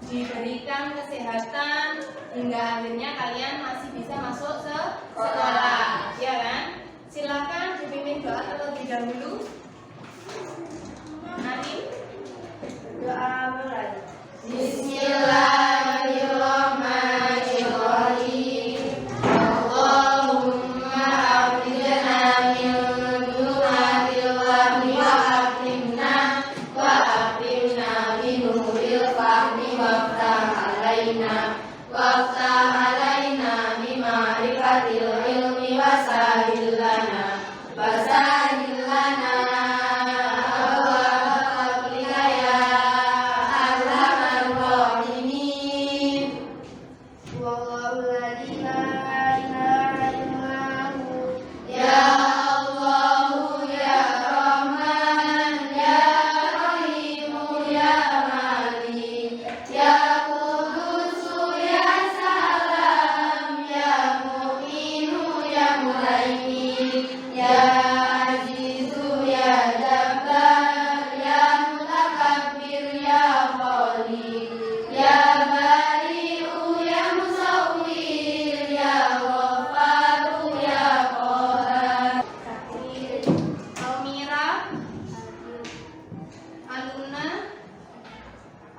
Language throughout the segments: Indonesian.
diberikan kesehatan hingga akhirnya kalian masih bisa masuk sekolah, ya kan? Silakan dipimpin doa terlebih dahulu. Mari doa mulai. Bismillahirrahmanirrahim. Allahumma afrijna min dhulumatil wahmi wa akrimna bi nuril fahmi waftah alaina bi ma'rifatil ilmi wasahil lana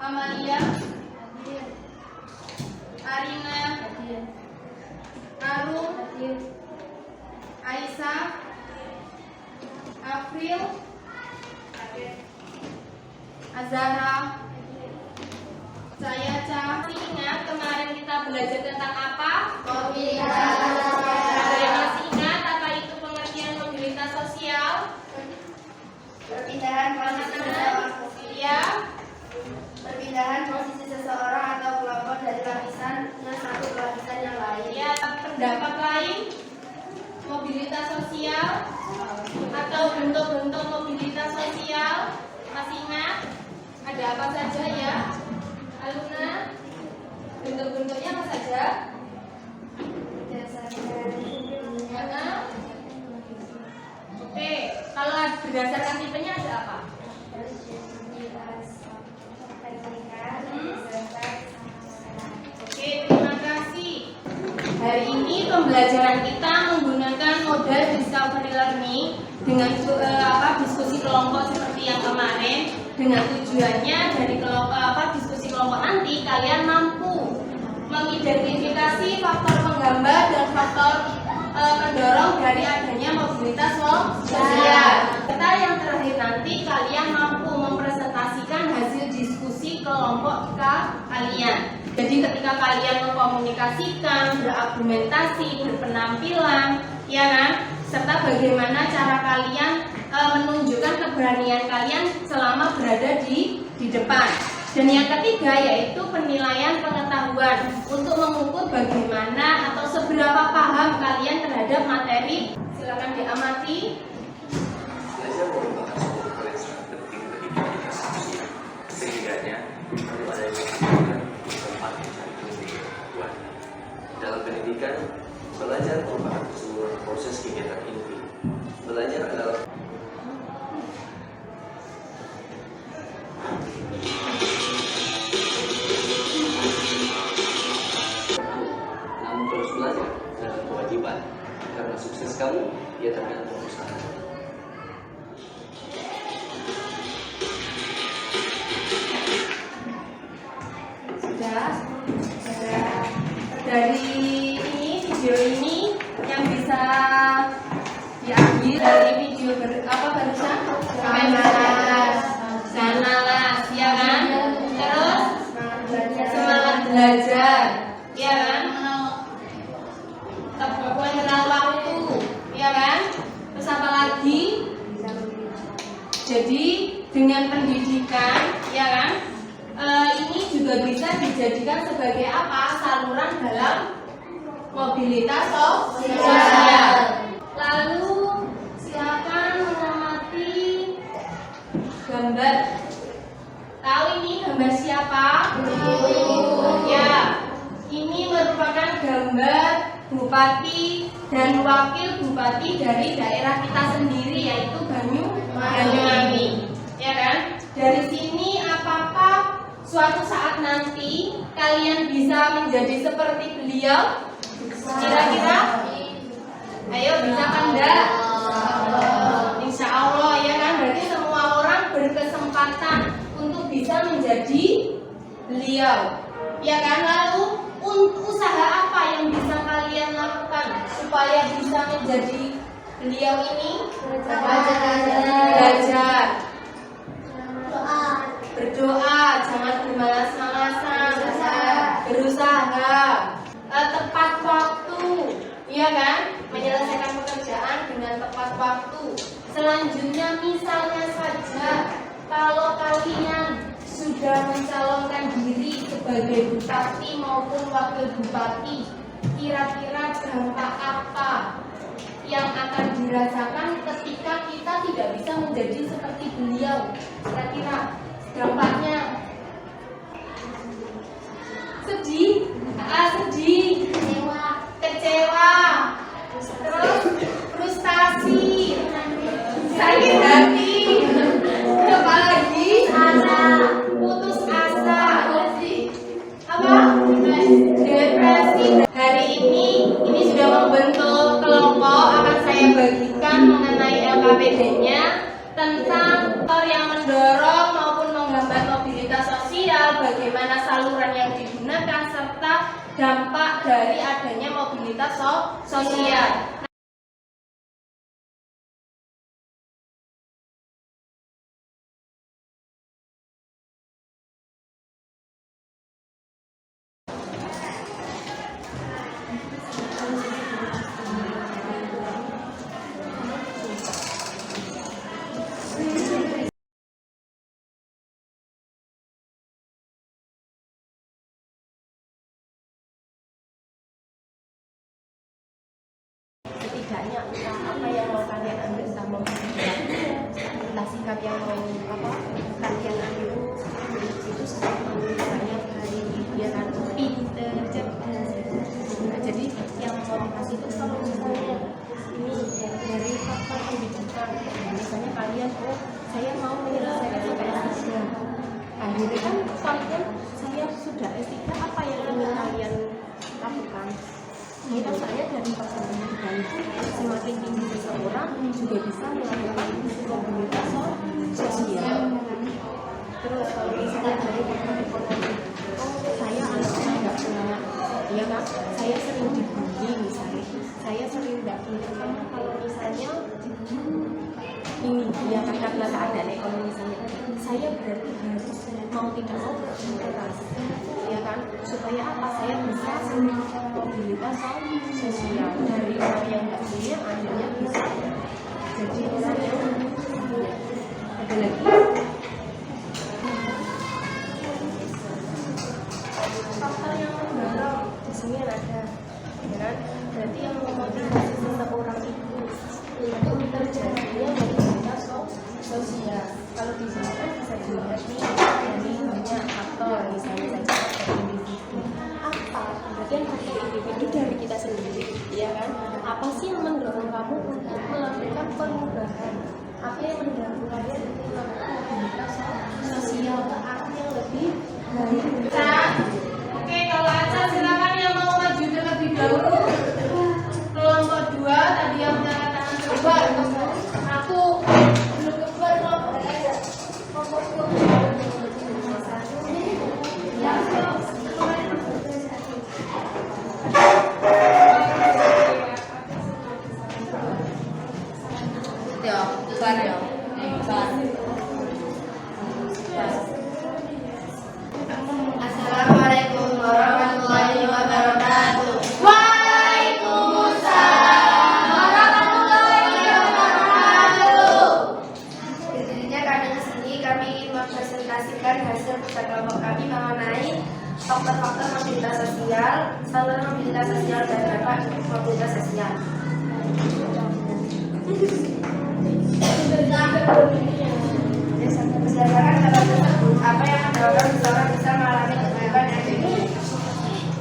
Amalia, Arina, Arum, Aisyah, April, Azara, saya Masih ingat kemarin kita belajar tentang apa? Mobilitas. Ada yang masih ingat apa itu pengertian mobilitas sosial? Perpindahan posisi seseorang. Ya. Perpindahan posisi seseorang atau kelompok dari lapisan ke satu lapisan yang lain. Ya, pendapat lain mobilitas sosial atau bentuk-bentuk mobilitas sosial masih ingat? Ada apa saja ya? Alumna, bentuk-bentuknya apa saja? Oke, kalau berdasarkan tipenya ada apa? Oke, terima kasih. Hari ini pembelajaran kita menggunakan model discovery learning dengan diskusi kelompok seperti yang kemarin. Dengan tujuannya dari diskusi kelompok nanti kalian mampu mengidentifikasi faktor penggambar dan faktor pendorong dari adanya mobilitas sosial. Serta yang terakhir nanti kalian mampu mempresentasikan hasil diskusi kelompok kalian. Jadi ketika kalian mengkomunikasikan, berargumentasi, berpenampilan, ya kan? Serta bagaimana cara kalian menunjukkan keberanian kalian selama berada di depan. Dan yang ketiga yaitu penilaian pengetahuan untuk mengukur bagaimana atau seberapa paham kalian terhadap materi. Silakan diamati. Belajar merupakan suatu hal yang sangat penting bagi pendidikan manusia. Setidaknya perlu adanya tempat mencari pengetahuan. Dalam pendidikan, belajar merupakan keseluruhan proses kegiatan inti. Belajar adalah namun terus belajar adalah kewajiban, karena sukses kamu ya tergantung usaha. Sudah. Dari video ini yang bisa diambil dari video barusan? Sanalas, ya kan? Terus semangat belajar, ya kan? Mengenal waktu, ya kan? Terus apa lagi? Jadi dengan pendidikan, ya kan? Ini juga bisa dijadikan sebagai apa? Saluran dalam mobilitas sosial. Lalu silakan mengamati gambar. Tahu ini gambar siapa? Ya, ini merupakan gambar bupati dan wakil bupati dari daerah kita sendiri yaitu Banyuwangi. Ya kan? Dari sini apakah suatu saat nanti kalian bisa menjadi seperti beliau? Kira-kira? Ayo, bisa kan enggak? Insya Allah ya kan, berarti semua orang berkesempatan untuk bisa menjadi beliau ya kan. Lalu usaha apa yang bisa kalian lakukan supaya bisa menjadi beliau ini? Belajar, berdoa, jangan bermalas-malasan, berusaha, tepat waktu, ya kan? Menyelesaikan pekerjaan dengan tepat waktu. Selanjutnya misalnya saja kalau kalian sudah mencalonkan diri sebagai bupati maupun wakil bupati, kira-kira dampak apa yang akan dirasakan ketika kita tidak bisa menjadi seperti beliau? Kira-kira dampaknya sedih, sedih, kecewa, terus frustasi, sakit hati, apalagi putus asa, apa? Depresi. Hari ini sudah membentuk kelompok, akan saya bagikan mengenai LKPD-nya tentang faktor yang mendorong maupun menghambat mobilitas sosial, bagaimana saluran yang digunakan serta dampak dari adanya mobilitas sosial. Setidaknya apa yang mau kalian ambil sama entah sikap yang mau kalian ambil itu sama misalnya hari ini biar aku pinter cerdas. Nah, jadi yang motivasi itu kalau misalnya ini dari faktor pendidikan, misalnya kalian saya mau menyelesaikan sampai S3, akhirnya kan kalian saya sudah S3, apa yang ingin kalian lakukan? Itu saya dari faktor pendidikan itu semakin tinggi seseorang juga bisa melakukan mobilitas sosial. Terus kalau misalnya dari faktor ekonomi, saya anaknya nggak punya, ya kan? Saya sering dibully misalnya, saya sering nggak punya. Kalau misalnya ini ya karena keadaan ekonomi saya berarti harus mau tidak mau keras, ya kan, supaya apa, saya bisa mobilitas sosial dari orang yang nggak punya akhirnya bisa jadi orang yang punya. Ada lagi faktor yang mendorong di sini ada, ya kan, berarti yang memotivasi seseorang itu untuk terjadinya mobilitas sosial. Kalau di sini kan bisa dilihat nih dari banyak faktor, misalnya saja faktor individu. Apa? Berarti yang faktor individu dari kita sendiri, ya kan? Apa sih yang mendorong kamu untuk melakukan perubahan? Apa yang mendorong kalian untuk melakukan mobilitas sosial ke arah yang lebih baik? Oke, kalau Aca silakan yang mau maju terlebih dahulu. Kelompok 2 tadi yang mengangkat tangan coba. Aku belum keluar kelompok aja. Kelompok 2. Assalamualaikum warahmatullahi wabarakatuh. Waalaikumsalam warahmatullahi wabarakatuh. Intinya kami di sini ingin mempresentasikan hasil kerja kelompok kami mengenai faktor-faktor mobilitas sosial, saluran mobilitas sosial dan dampak mobilitas sosial. Berdasarkan data tersebut, apa yang mendorong seseorang bisa mengalami kedudukan yang tinggi?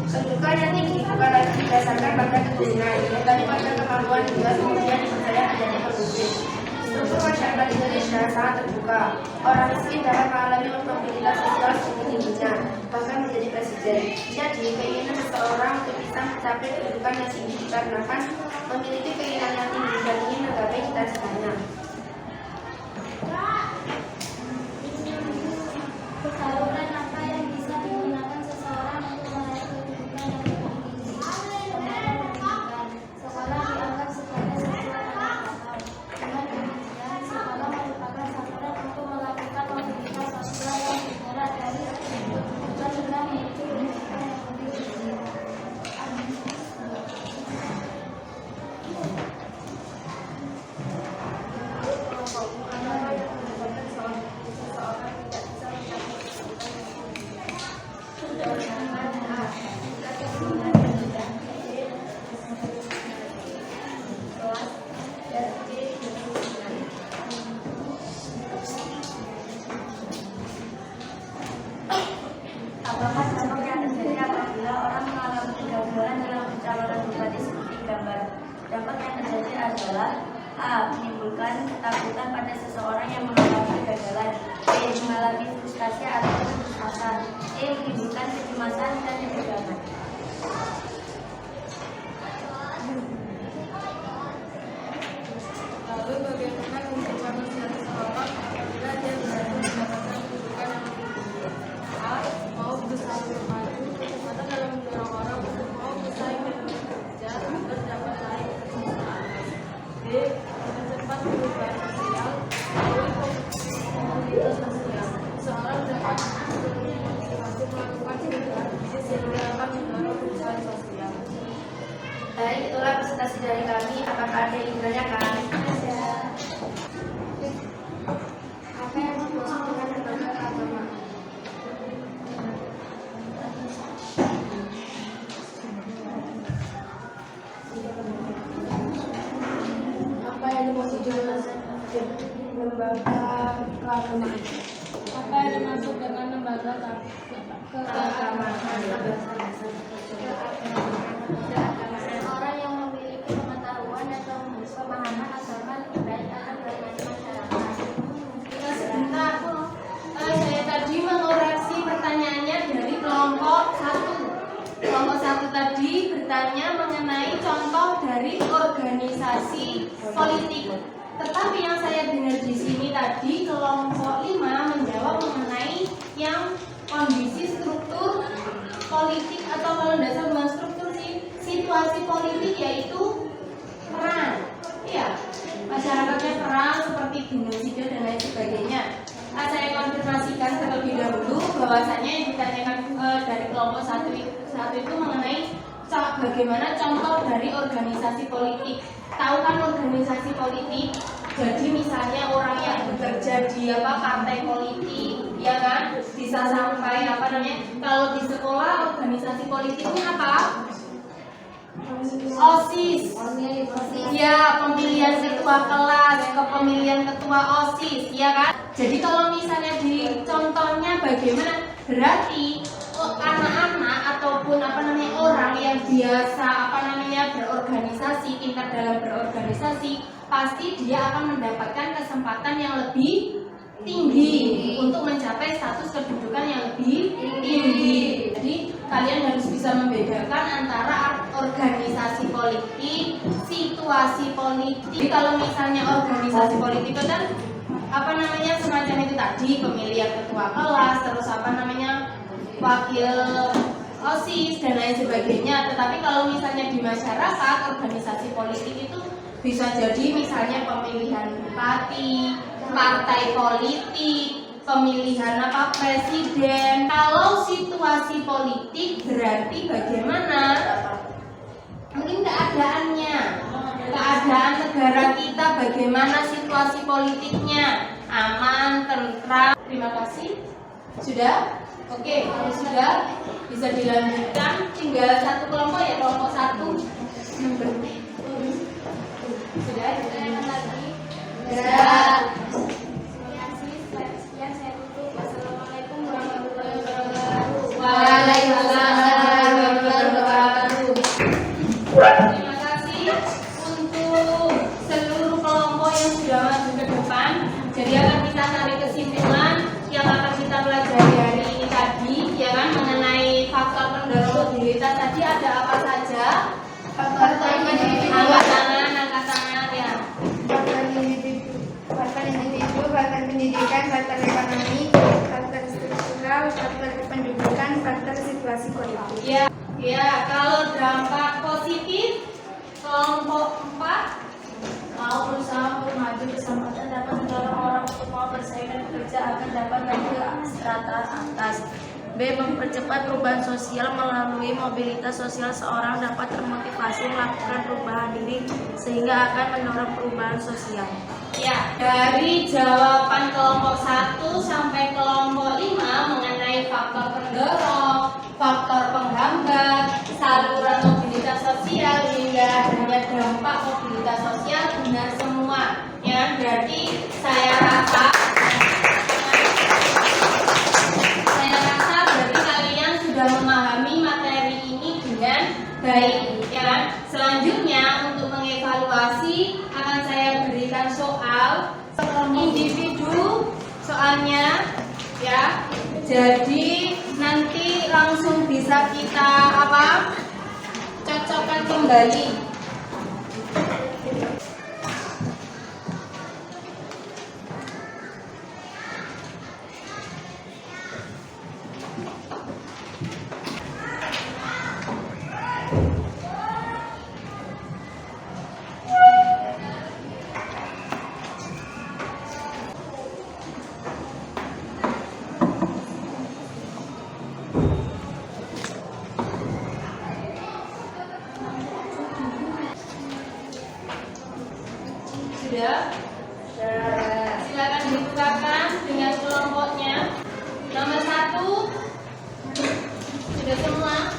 Kedudukan yang tinggi bukan lagi didasarkan pada keturunan, tetapi pada kemampuan juga kemudian dipercaya adanya pemimpin. Struktur masyarakat Indonesia sangat terbuka. Orang miskin dapat mengalami mobilitas sosial setinggi-tingginya, bahkan menjadi presiden. Jadi, keinginan seseorang untuk bisa mencapai kedudukan yang tinggi dikarenakan memiliki keinginan yang tinggi dan ingin menggapai cita-citanya. Saluran apa yang bisa digunakan seseorang untuk meraih kedudukan yang tinggi? Pendidikan. Sekolah dianggap sebagai sebuah alat bakar. Dengan demikian, sekolah merupakan saluran untuk melakukan mobilitas sosial yang bergerak dari tujuan hingga menuju pendidikan yang lebih tinggi. Apakah dampak yang terjadi apabila orang mengalami kegagalan dalam pencalonan bupati seperti gambar? Dampak yang terjadi adalah A. Menimbulkan ketakutan pada seseorang yang mengalami kegagalan. B. Mengalami frustasi atau putus asa. C. Menimbulkan kecemasan dan ketegangan. Lalu bagaimana konsekuensi seseorang apabila dia berhasil mendapatkan kedudukan yang lebih tinggi? A. Mau berusaha maju, kecepatan dalam mendorong orang untuk mau bersaing dan bekerja agar dapat naik ke posisi atas. B. Mempercepat perubahan sosial melalui komunitas sosial. Seseorang dapat motivasi melakukan perubahan bisnis yang dapat mendorong perubahan sosial. Baik, itulah presentasi dari kami. Apakah ada yang ditanyakan? Apa yang dimaksud dengan lembaga keagamaan? Apa yang dimaksud dengan lembaga keagamaan? Apa yang dimaksud dengan lembaga keagamaan? Seorang yang memiliki pengetahuan atau pemahaman agama lebih baik akan bermain masyarakat. Kita sebentar. Saya tadi mengoreksi pertanyaannya dari kelompok 1. Kelompok 1 tadi bertanya mengenai contoh dari organisasi politik. Tetapi yang saya dengar di sini tadi kelompok 5 menjawab mengenai yang kondisi struktur politik atau kalau tidak salah bukan struktur sih, situasi politik yaitu perang. Iya, masyarakatnya perang seperti genosida dan lain sebagainya. Saya konfirmasikan terlebih dahulu bahwasanya yang ditanyakan dari kelompok satu itu mengenai bagaimana contoh dari organisasi politik. Tahu kan organisasi politik? Jadi misalnya orang yang bekerja di partai politik, ya kan, bisa sampai kalau di sekolah organisasi politiknya apa? OSIS. Ya, pemilihan ketua kelas, kepemilihan ketua OSIS, ya kan? Jadi kalau misalnya di contohnya bagaimana? Berarti anak-anak ataupun orang yang biasa berorganisasi, pintar dalam berorganisasi, pasti dia akan mendapatkan kesempatan yang lebih tinggi untuk mencapai status kedudukan yang lebih tinggi. Jadi kalian harus bisa membedakan antara organisasi politik, situasi politik. Jadi kalau misalnya organisasi politik itu kan semacam itu tadi, pemilihan ketua kelas, terus wakil OSIS dan lain sebagainya. Tetapi kalau misalnya di masyarakat, organisasi politik itu bisa jadi misalnya pemilihan bupati, partai politik, pemilihan presiden. Kalau situasi politik berarti bagaimana? Mungkin keadaannya, keadaan negara kita bagaimana situasi politiknya, aman, tentram. Terima kasih. Sudah? Oke, kalau sudah bisa dilanjutkan. Tinggal satu kelompok ya, kelompok 1. Sudah, ditanyakan lagi. Sudah. Sekian saya tutup. Wassalamualaikum warahmatullahi wabarakatuh. Waalaikumsalam warahmatullahi wabarakatuh. Terima kasih untuk seluruh kelompok yang sudah masuk ke Angkat tangan ya. Faktor individu, faktor pendidikan, faktor ekonomi, faktor struktural, faktor kependudukan, faktor situasi politik. Ya, kalau dampak positif kelompok 4 Mau berusaha untuk maju kesempatan dapat mendorong orang untuk mau bersaing dan bekerja agar dapat naik ke strata atas. B. Mempercepat perubahan sosial melalui mobilitas sosial, seorang dapat termotivasi melakukan perubahan diri sehingga akan mendorong perubahan sosial. Ya, dari jawaban kelompok 1 sampai kelompok 5 mengenai faktor pendorong, faktor penghambat, saluran mobilitas sosial hingga adanya dampak mobilitas sosial benar semua. Ya, berarti saya rasa berarti kalian sudah memahami materi ini dengan baik, ya kan? Selanjutnya untuk mengevaluasi akan saya berikan soal individu soalnya, ya. Jadi nanti langsung bisa kita cocokkan kembali. Sudah? Silakan dibukakan dengan kelompoknya. Nomor 1 sudah semua?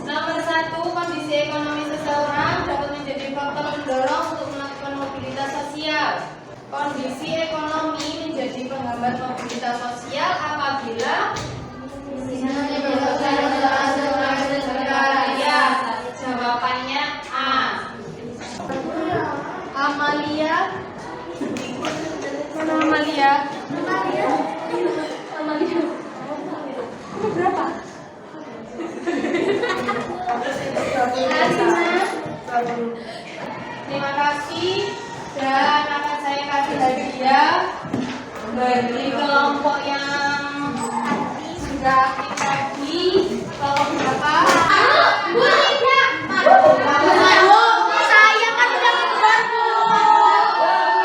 Nomor 1, kondisi ekonomi seseorang dapat menjadi faktor pendorong untuk melakukan mobilitas sosial. Kondisi ekonomi menjadi penghambat mobilitas sosial apabila ya, jawabannya A. Amalia. Mana Amalia? Amalia. Berapa? Terima kasih dan akan saya kasih hadiah bagi kelompok yang sudah aktif tadi. Kelompok berapa? Bu Linda. Saya kan sudah membantu.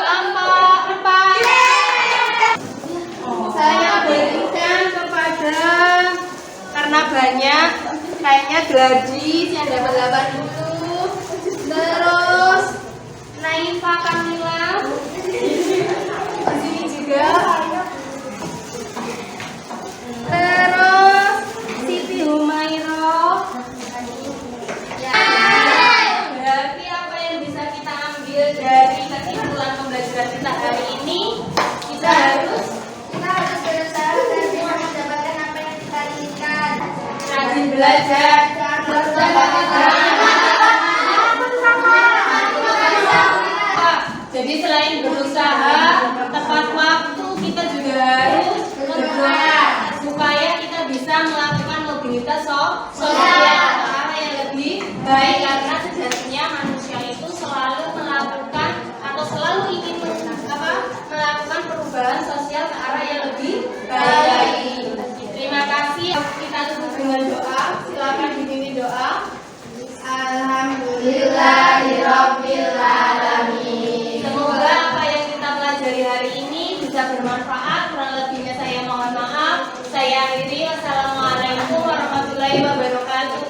Kelompok 4. Saya berikan kepada karena banyak kayaknya Gladys yang dapat 8 itu, terus Naifa Kamila di sini juga, terus Siti Humairo. Berarti apa yang bisa kita ambil dari kesimpulan pembelajaran kita hari ini? Kita harus berusaha dan bisa mendapatkan apa yang kita inginkan. rajin belajar, jadi selain berusaha tepat waktu, kita juga harus berdoa supaya kita bisa melakukan mobilitas sosial ke arah yang lebih baik, karena sejatinya manusia itu selalu melakukan atau selalu ingin melakukan perubahan sosial ke arah yang lebih baik. Terima kasih. Kita tutup dengan doa. Silakan dipimpin doa. Alhamdulillahirabbil alamin. Semoga apa yang kita pelajari hari ini bisa bermanfaat. Kurang lebihnya saya mohon maaf. Saya akhiri. Wassalamualaikum warahmatullahi wabarakatuh.